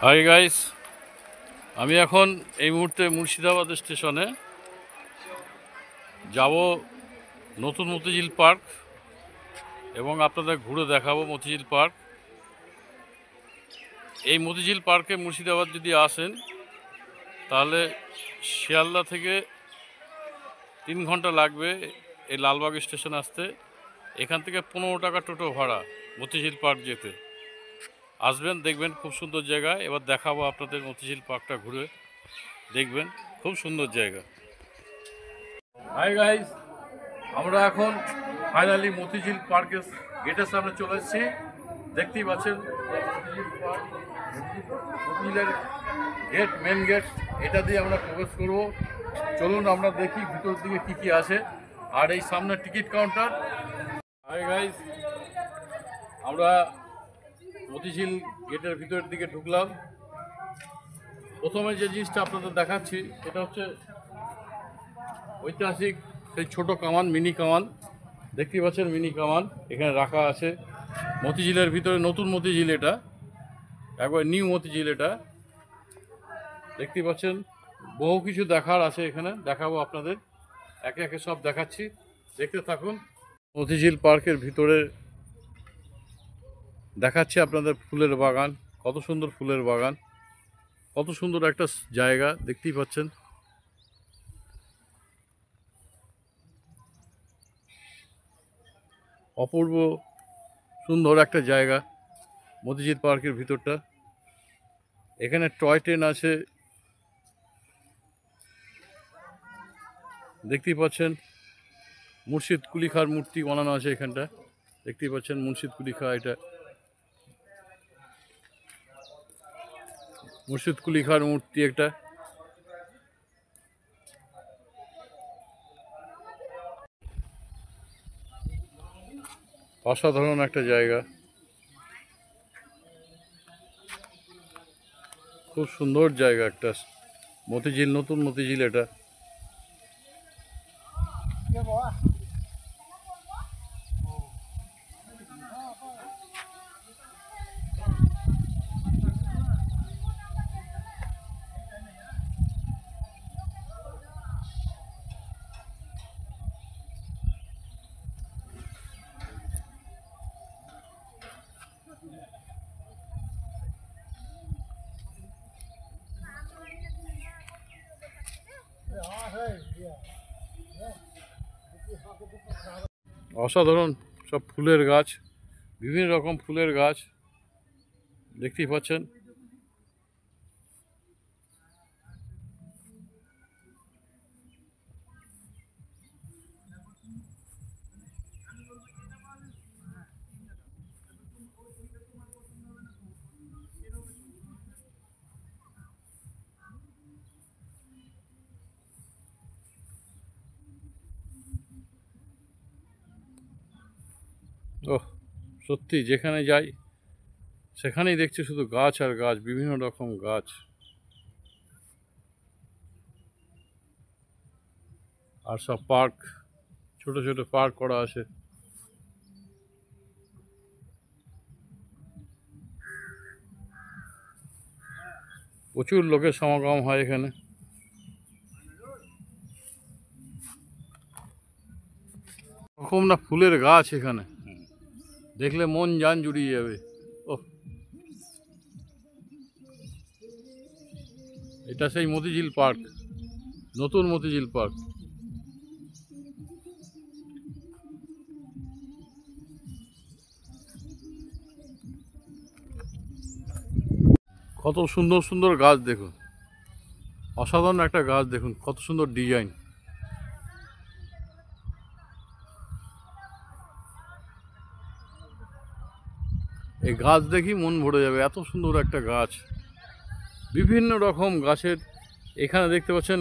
Hi guys, আমি এখন এই মুহূর্তে মুর্শিদাবাদ স্টেশনে যাব নতুন মতিঝিল পার্ক এবং আপনাদের ঘুরে দেখাবো মতিঝিল পার্ক। এই মতিঝিল পার্কে মুর্শিদাবাদ যদি আসেন তাহলে শিয়ালদা থেকে 3 ঘন্টা লাগবে এই লালবাগ স্টেশন আসতে। এখান থেকে 15 টাকা টোটো ভাড়া মতিঝিল পার্ক যেতে। আসবেন, দেখবেন খুব সুন্দর জায়গা। এবার দেখাবো আপনাদের মতিঝিল পার্কটা ঘুরে দেখবেন, খুব সুন্দর জায়গা। হাই গাইস, আমরা এখন ফাইনালি মতিঝিল পার্কের গেটের সামনে চলে এসেছি। দেখতেই পাচ্ছেন মতিঝিল পার্ক, মতিঝিলের গেট, মেন গেট। এটা দিয়ে আমরা প্রবেশ করব। চলুন আমরা দেখি ভিতর দিকে কি কি আছে। আর এই সামনে টিকিট কাউন্টার। হাই গাইস, আমরা মতিঝিল গেটের ভিতরের দিকে ঢুকলাম। প্রথমে যে জিনিসটা আপনাদের দেখাচ্ছি সেটা হচ্ছে ঐতিহাসিক সেই ছোটো কামান, মিনি কামান। দেখতেই পাচ্ছেন মিনি কামান এখানে রাখা আছে। মতিঝিলের ভিতরে নতুন মতিঝিল, এটা একবার নিউ মতিঝিল। এটা দেখতেই পাচ্ছেন, বহু কিছু দেখার আছে এখানে, দেখাবো আপনাদের, একে একে সব দেখাচ্ছি, দেখতে থাকুন। মতিঝিল পার্কের ভিতরে দেখাচ্ছি আপনাদের ফুলের বাগান। কত সুন্দর ফুলের বাগান, কত সুন্দর একটা জায়গা, দেখতেই পাচ্ছেন। অপূর্ব সুন্দর একটা জায়গা মতিঝিল পার্কের ভিতরটা। এখানে টয় ট্রেন আছে, দেখতেই পাচ্ছেন। মুর্শিদ কুলি খাঁর মূর্তি বানানো আছে এখানটা, দেখতেই পাচ্ছেন মুর্শিদ কুলি খাঁ। এটা মুর্শিদ কুলি খাঁর মূর্তি একটা। অসাধারণ একটা জায়গা, খুব সুন্দর জায়গা একটা। মতিঝিল, নতুন মতিঝিল এটা। অসাধারণ সব ফুলের গাছ, বিভিন্ন রকম ফুলের গাছ, দেখতেই পাচ্ছেন। ওহ, সত্যি যেখানে যাই সেখানেই দেখছি শুধু গাছ আর গাছ, বিভিন্ন রকম গাছ। আর সব পার্ক, ছোট ছোট পার্ক করা আছে। প্রচুর লোকের সমাগম হয় এখানে। রকম না ফুলের গাছ এখানে, দেখলে মন জান জুড়িয়ে যাবে। ও, এটা সেই মতিঝিল পার্ক, নতুন মতিঝিল পার্ক। কত সুন্দর সুন্দর গাছ দেখুন, অসাধারণ একটা গাছ দেখুন, কত সুন্দর ডিজাইন। এই গাছ দেখি মন ভরে যাবে, এত সুন্দর একটা গাছ। বিভিন্ন রকম গাছের এখানে দেখতে পাচ্ছেন,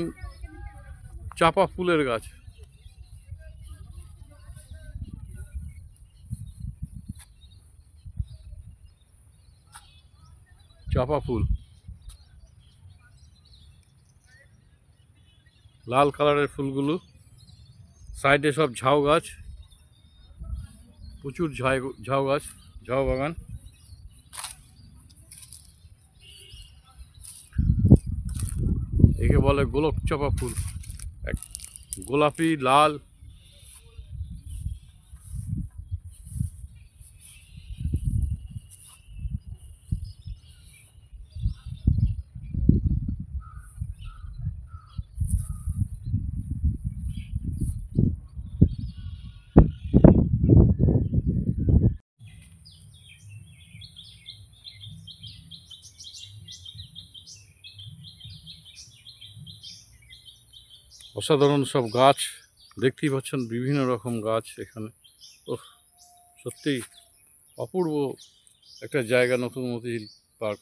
চাপা ফুলের গাছ। চাপা ফুল, লাল কালারের ফুলগুলো। সাইডে সব ঝাউ গাছ, প্রচুর ঝাউ গাছ, ঝাউ বাগান। বলে গোলক চাপা ফুল, এক গোলাপি লাল। অসাধারণ সব গাছ দেখতেই পাচ্ছেন, বিভিন্ন রকম গাছ এখানে। ওহ, সত্যি অপূর্ব একটা জায়গা নতুন মতিঝিল পার্ক।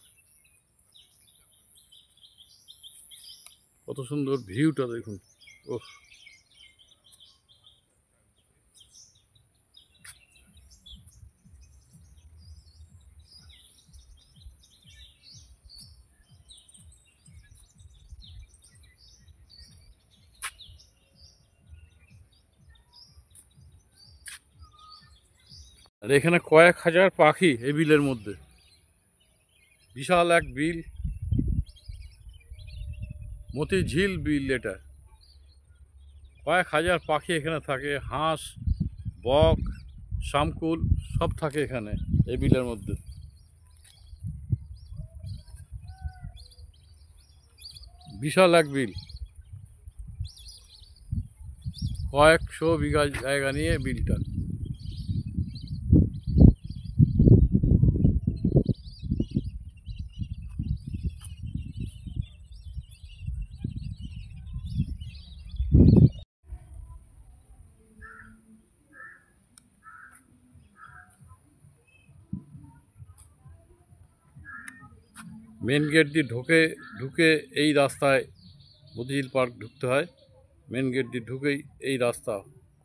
কত সুন্দর ভিউটা দেখুন। ওহ, আর এখানে কয়েক হাজার পাখি এই বিলের মধ্যে। বিশাল এক বিল, মতিঝিল বিল এটা। কয়েক হাজার পাখি এখানে থাকে, হাঁস, বক, শামকুল সব থাকে এখানে এই বিলের মধ্যে। বিশাল এক বিল, কয়েকশো বিঘা জায়গা নিয়ে বিলটা। মেন গেট দিয়ে ঢুকে এই রাস্তায় মতিঝিল পার্ক ঢুকতে হয়। মেন গেট দিয়ে ঢুকেই এই রাস্তা,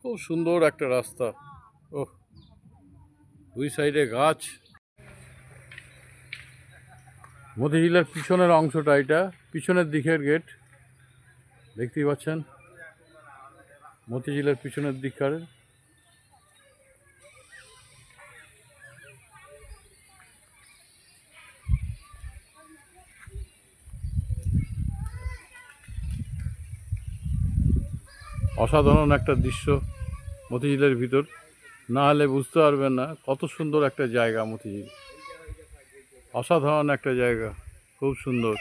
খুব সুন্দর একটা রাস্তা। ওহ, দুই সাইডে গাছ। মতিঝিলের পিছনের অংশটা, এটা পিছনের দিকের গেট, দেখতেই পাচ্ছেন মতিঝিলের পিছনের দিককার। অসাধারণ একটা দৃশ্য মতিঝিলের ভিতর, না হলে বুঝতে পারবেন না কত সুন্দর একটা জায়গা মতিঝিল। অসাধারণ একটা জায়গা, খুব সুন্দর।